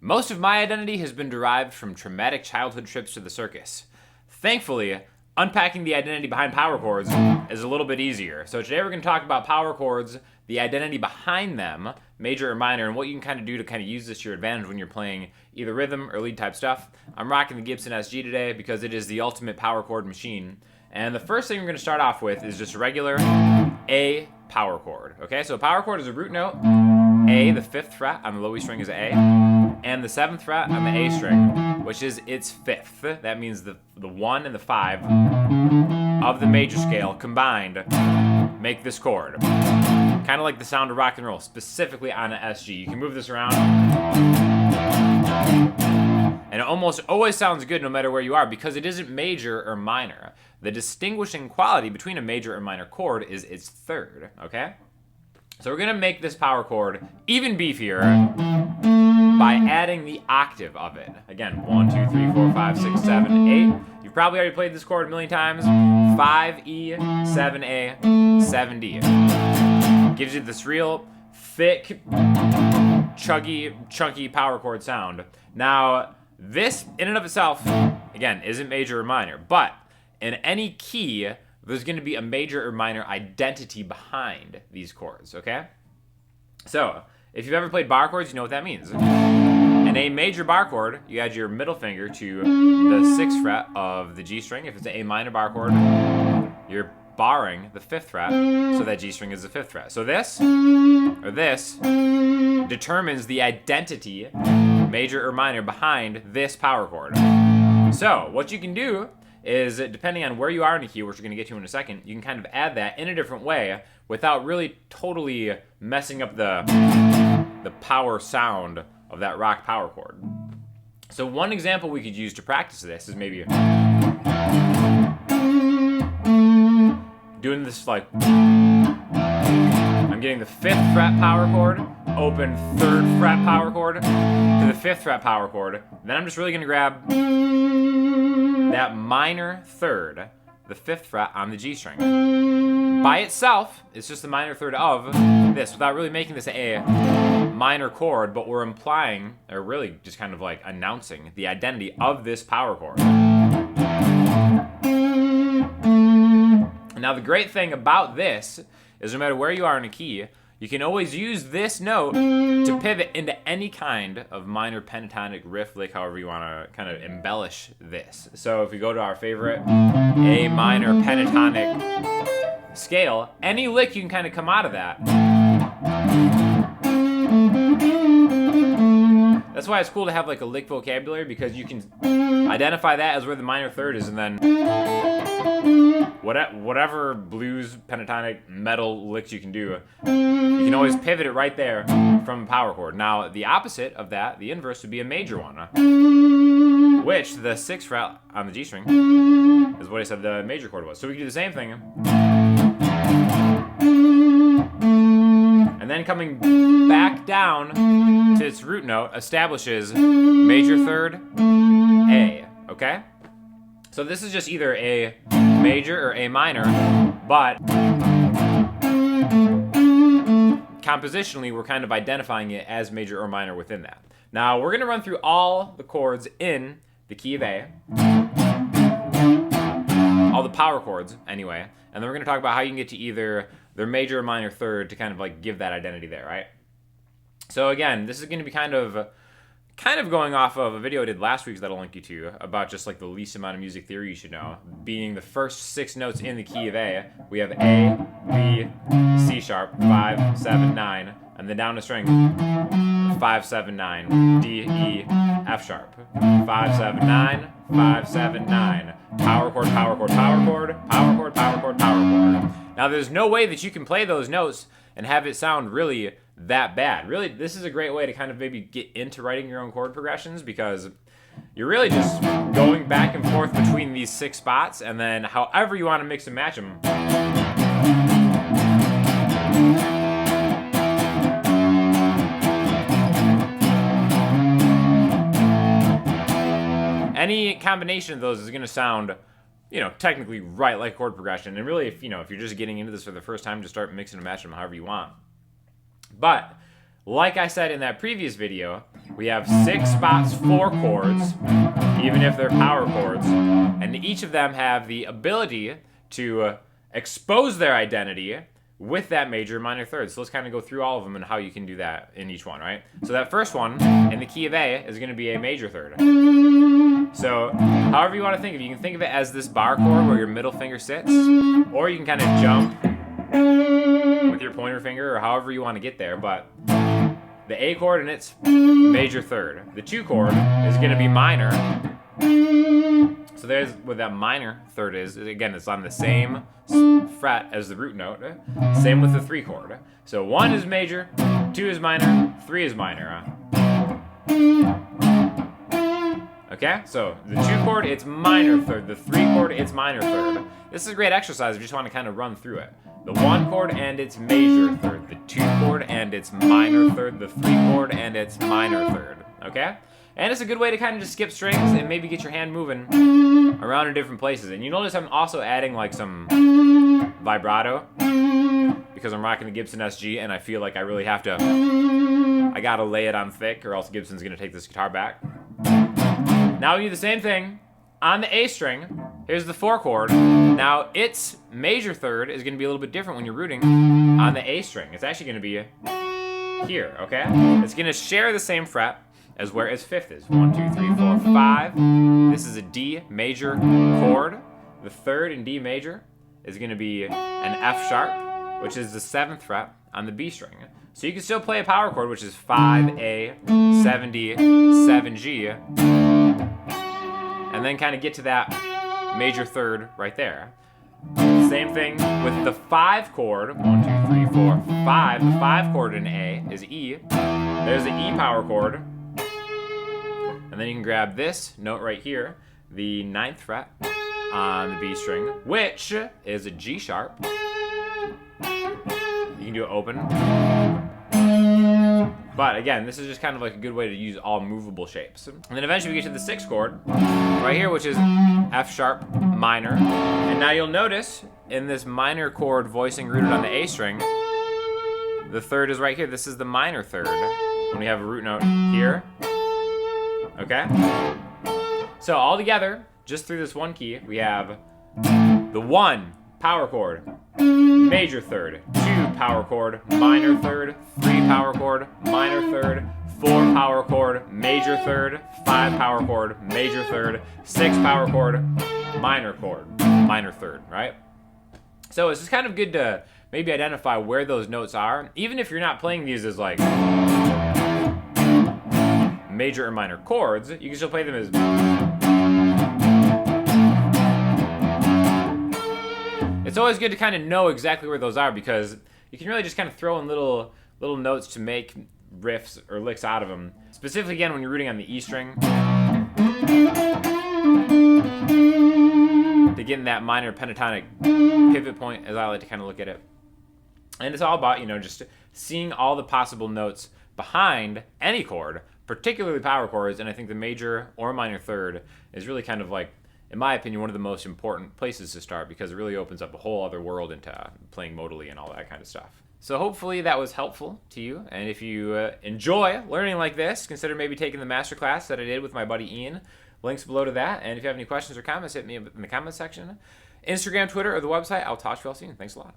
Most of my identity has been derived from traumatic childhood trips to the circus. Thankfully, unpacking the identity behind power chords is a little bit easier. So today we're going to talk about power chords, the identity behind them, major or minor, and what you can kind of do to kind of use this to your advantage when you're playing either rhythm or lead type stuff. I'm rocking the Gibson SG today because it is the ultimate power chord machine. And the first thing we're going to start off with is just a regular A power chord. Okay, so a power chord is a root note. A, the 5th fret on the low E string is A, and the 7th fret on the A string, which is its 5th. That means the 1 and the 5 of the major scale combined make this chord. Kind of like the sound of rock and roll, specifically on an SG. You can move this around, and it almost always sounds good no matter where you are because it isn't major or minor. The distinguishing quality between a major or minor chord is its 3rd, okay? So we're going to make this power chord even beefier by adding the octave of it. Again, 1, 2, 3, 4, 5, 6, 7, 8. You've probably already played this chord a million times. 5E, 7A, 7D. Gives you this real thick, chunky power chord sound. Now, this in and of itself, again, isn't major or minor, but in any key, there's going to be a major or minor identity behind these chords, okay? So, if you've ever played bar chords, you know what that means. In a major bar chord, you add your middle finger to the 6th fret of the G string. If it's an A minor bar chord, you're barring the 5th fret, so that G string is the 5th fret. So this determines the identity, major or minor, behind this power chord. So, what you can do is, depending on where you are in a key, which we're going to get to in a second, you can kind of add that in a different way without really totally messing up the power sound of that rock power chord. So one example we could use to practice this is maybe doing this like, I'm getting the 5th fret power chord, open 3rd fret power chord, to the 5th fret power chord, then I'm just really going to grab that minor 3rd, the 5th fret on the G string. By itself, it's just the minor 3rd of this, without really making this a minor chord, but we're implying, or really just kind of like announcing, the identity of this power chord. Now the great thing about this is no matter where you are in a key, you can always use this note to pivot into any kind of minor pentatonic riff lick, however you want to kind of embellish this. So if we go to our favorite A minor pentatonic scale, any lick you can kind of come out of that. That's why it's cool to have like a lick vocabulary, because you can identify that as where the minor 3rd is, and then whatever blues, pentatonic, metal licks you can do, you can always pivot it right there from a power chord. Now, the opposite of that, the inverse, would be a major one, which the 6th fret on the G string is what I said the major chord was. So we can do the same thing. And then coming back down to its root note establishes major 3rd, A, okay? So this is just either a major or A minor, but compositionally we're kind of identifying it as major or minor within that. Now we're going to run through all the chords in the key of A, all the power chords anyway, and then we're going to talk about how you can get to either their major or minor 3rd to kind of like give that identity there, right? So again, this is going to be kind of going off of a video I did last week that I'll link you to about just like the least amount of music theory you should know, being the first 6 notes in the key of A. We have A, B, C sharp, 5, 7, 9, and then down the string, 5, 7, 9, D, E, F sharp, 5, 7, 9, 5, 7, 9, power chord, power chord, power chord, power chord, power chord, power chord. Now there's no way that you can play those notes and have it sound really that bad. Really, this is a great way to kind of maybe get into writing your own chord progressions, because you're really just going back and forth between these 6 spots, and then however you want to mix and match them. Any combination of those is going to sound, technically right like chord progression. And really, if you're just getting into this for the first time, just start mixing and matching them however you want. But like I said in that previous video, we have 6 spots for chords, even if they're power chords, and each of them have the ability to expose their identity with that major, minor, third. So let's kind of go through all of them and how you can do that in each one, right? So that first one, in the key of A, is going to be a major third. So however you want to think of it, you can think of it as this bar chord where your middle finger sits, or you can kind of jump with your pointer finger, or however you want to get there, but the A chord and its major third. The 2 chord is going to be minor. So there's what that minor third is. Again, it's on the same fret as the root note. Same with the 3 chord. So 1 is major, 2 is minor, 3 is minor. Okay, so the 2 chord, it's minor third. The 3 chord, it's minor third. This is a great exercise if you just want to kind of run through it. The 1 chord and its major third. The 2 chord and its minor third. The 3 chord and its minor third. Okay? And it's a good way to kind of just skip strings and maybe get your hand moving around in different places. And you notice I'm also adding like some vibrato because I'm rocking the Gibson SG and I feel like I really have to, I gotta lay it on thick or else Gibson's gonna take this guitar back. Now we do the same thing on the A string. Here's the 4 chord. Now its major third is gonna be a little bit different when you're rooting on the A string. It's actually gonna be here, okay? It's gonna share the same fret as where its 5th is. 1, 2, 3, 4, 5. This is a D major chord. The 3rd in D major is going to be an F sharp, which is the 7th fret on the B string. So you can still play a power chord, which is 5A, 7D, 7G, and then kind of get to that major third right there. Same thing with the 5 chord. 1, 2, 3, 4, 5. The 5 chord in A is E. There's the E power chord. And then you can grab this note right here, the 9th fret on the B string, which is a G sharp. You can do it open. But again, this is just kind of like a good way to use all movable shapes. And then eventually we get to the 6th chord right here, which is F sharp minor. And now you'll notice in this minor chord voicing rooted on the A string, the 3rd is right here. This is the minor 3rd. When we have a root note here. Okay? So all together, just through this one key, we have the 1 power chord, major third, 2 power chord, minor third, 3 power chord, minor third, 4 power chord, major third, 5 power chord, major third, 6 power chord, minor third, right? So it's just kind of good to maybe identify where those notes are, even if you're not playing these as like major or minor chords, you can still play them as. It's always good to kind of know exactly where those are because you can really just kind of throw in little notes to make riffs or licks out of them. Specifically, again, when you're rooting on the E string, to get in that minor pentatonic pivot point, as I like to kind of look at it. And it's all about, just seeing all the possible notes behind any chord, particularly power chords, and I think the major or minor third is really kind of like, in my opinion, one of the most important places to start because it really opens up a whole other world into playing modally and all that kind of stuff. So hopefully that was helpful to you, and if you enjoy learning like this, consider maybe taking the masterclass that I did with my buddy Ian. Links below to that, and if you have any questions or comments, hit me in the comment section. Instagram, Twitter, or the website. I'll talk to you all soon. Thanks a lot.